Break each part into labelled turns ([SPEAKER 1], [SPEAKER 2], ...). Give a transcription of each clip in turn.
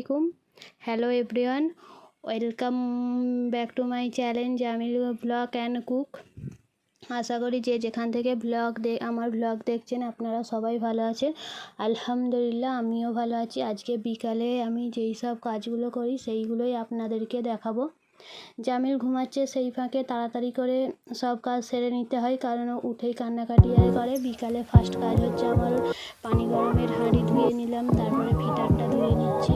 [SPEAKER 1] আলাইকুম। Hello everyone, welcome back to my channel Jamil blog and cook. আশা করি যে যেখান থেকে আমার ব্লগ দেখছেন আপনারা সবাই ভালো আছেন। আলহামদুলিল্লাহ আমিও ভালো আছি। আজকে বিকালে আমি যেই সব কাজগুলো করি সেইগুলোই আপনাদেরকে দেখাবো। জামিল ঘুমাচ্ছে, সেই ফাঁকে তাড়াতাড়ি করে সব কাজ সেরে নিতে হয়, কারণ উঠেই কান্নাকাটি করে। বিকালে ফার্স্ট কাজ হচ্ছে আমার পানি গরমের হাঁড়ি ধুয়ে নিলাম, তারপরে ফিটারটা ধুয়ে নিচ্ছি।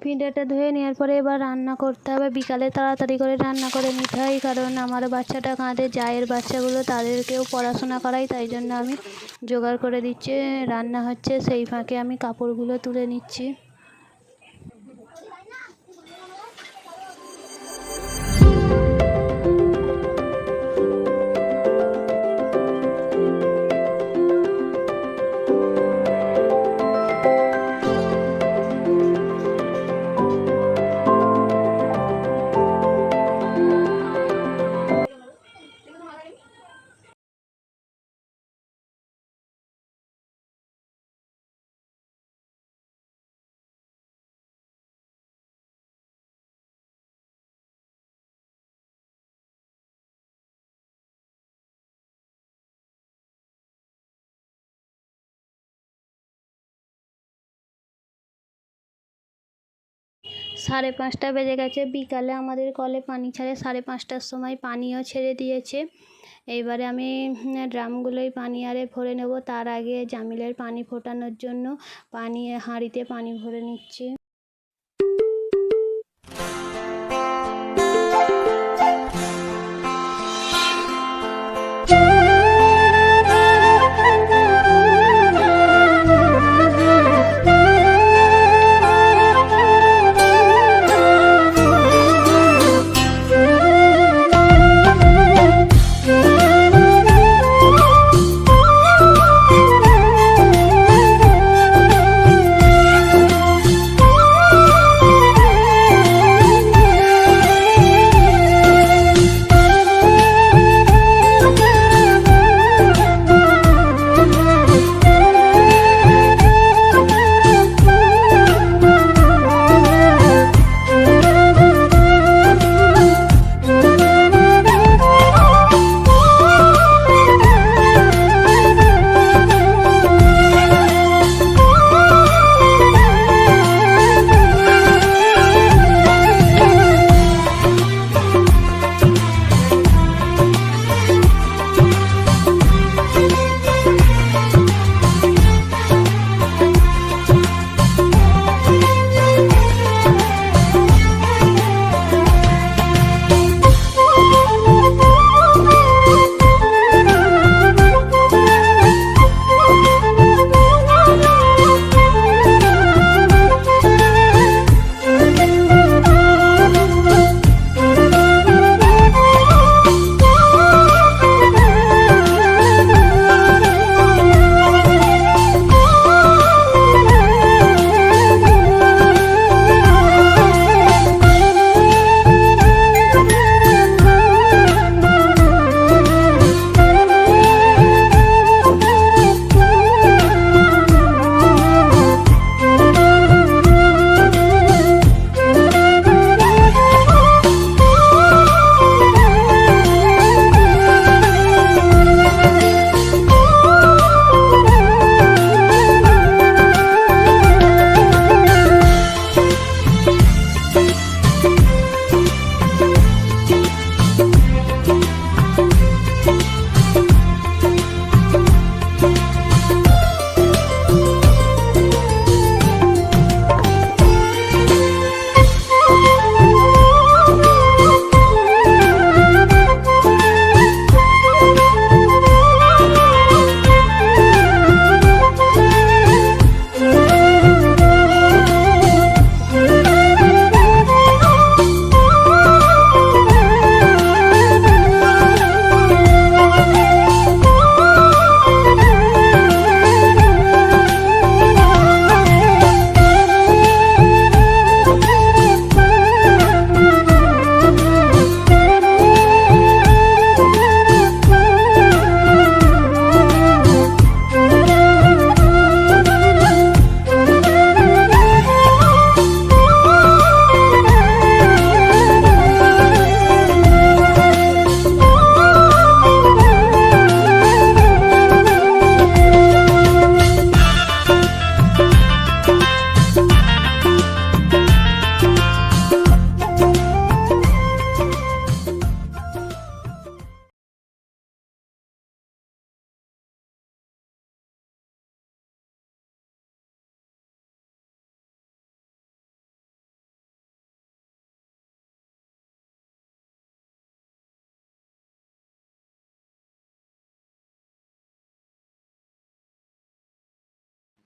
[SPEAKER 1] ফিডারটা ধুয়ে নেওয়ার পরে এবার রান্না করতে হবে। বিকালে তাড়াতাড়ি করে রান্না করে নিতে হয়, কারণ আমার বাচ্চাটা কাঁধে, জায়ের বাচ্চাগুলো তাদেরকেও পড়াশোনা করাই, তাই জন্য আমি জোগাড় করে দিচ্ছি। রান্না হচ্ছে, সেই ফাঁকে আমি কাপড়গুলো তুলে নিচ্ছি। সাড়ে 5টা বেজে গেছে। বিকালে আমাদের কলে পানি ছাড়ে, 5:30টার সময় পানিও ছেড়ে দিয়েছে। এইবারে আমি ড্রামগুলোই পানি আরে ভরে নেব। তার আগে জামিলের পানি ফোটানোর জন্য হাঁড়িতে পানি ভরে নিচ্ছি।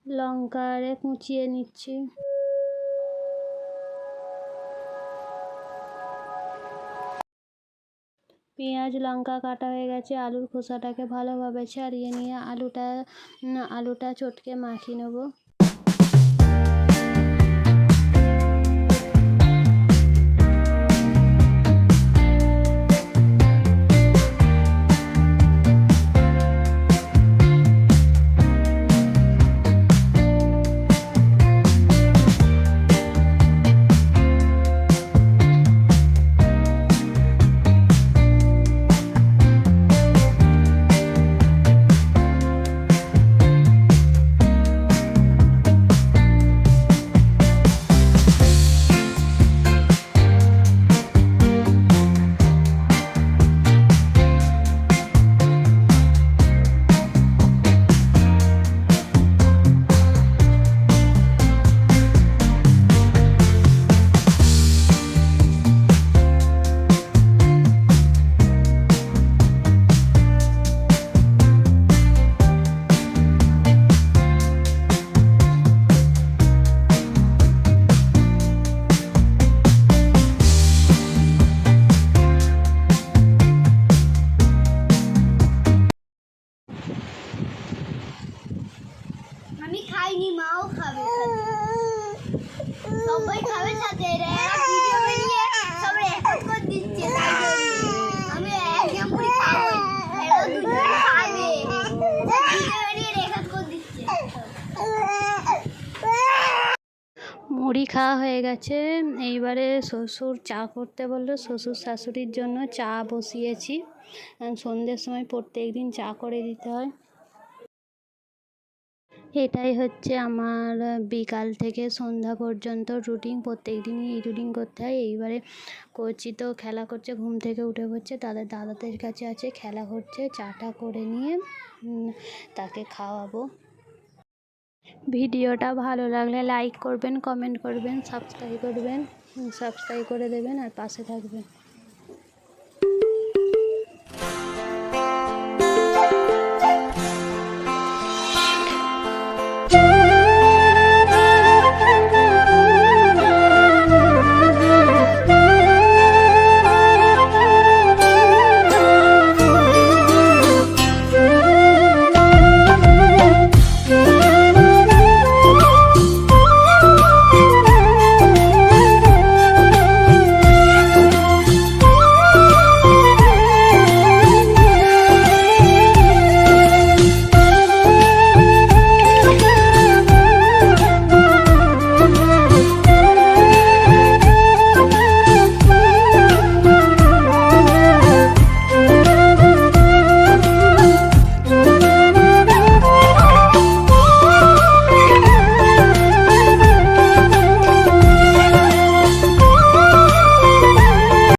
[SPEAKER 1] লঙ্কারে কুচিয়ে নিচ্ছি। পেঁয়াজ লঙ্কা কাটা হয়ে গেছে। আলুর খোসাটাকে ভালোভাবে ছাড়িয়ে নিয়ে আলুটা চটকে মাখিয়ে নেব।
[SPEAKER 2] আমি খাইনি, মাও খাবে, সবাই খাবে সাথে। ভিডিও বানিয়ে সব রেকর্ড করে দিচ্ছে, তাই জন্য আমি একদম পুরি খাবো, এরা দুজন খাবে, ভিডিও বানিয়ে রেকর্ড করে দিচ্ছে।
[SPEAKER 1] মুড়ি খাওয়া হয়ে গেছে। এইবারে শ্বশুর চা করতে বললো, শ্বশুর শাশুড়ির জন্য চা বসিয়েছি। সন্ধ্যের সময় প্রত্যেক দিন চা করে দিতে হয়। এটাই হচ্ছে আমার বিকাল থেকে সন্ধ্যা পর্যন্ত রুটিন। প্রত্যেক দিনই এই রুটিন করতে হয়। এইবারে করছি তো খেলা করছে, ঘুম থেকে উঠে পড়ছে, তাদের দাদাদের কাছে আছে, খেলা করছে। চাটা করে নিয়ে তাকে খাওয়াবো। ভিডিওটা ভালো লাগলে লাইক করবেন, কমেন্ট করবেন, সাবস্ক্রাইব করে দেবেন আর পাশে থাকবেন।